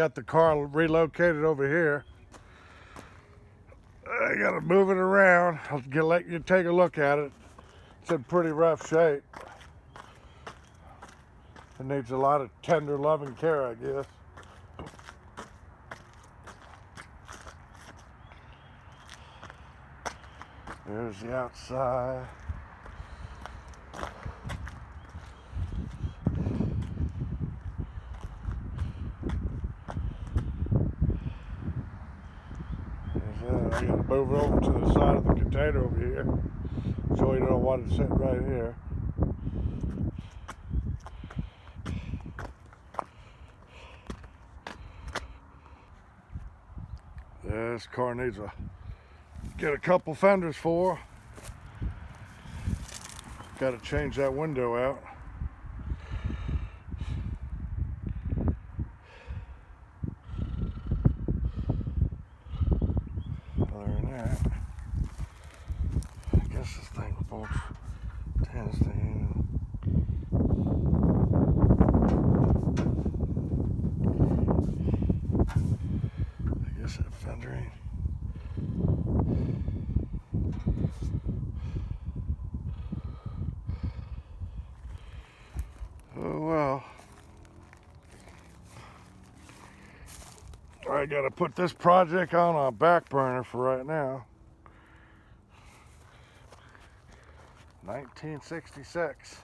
got the car relocated over here. I gotta move it around. I'll let you take a look at it. It's in pretty rough shape. It needs a lot of tender loving care, I guess. There's the outside. I gotta move it over to the side of the container over here. So you know what it's sitting right here. This car needs a get a couple fenders for. Got to change that window out. Other than that, I guess this thing bolts tends to I guess that fender ain't. Oh well. I gotta put this project on a back burner for right now. 1966.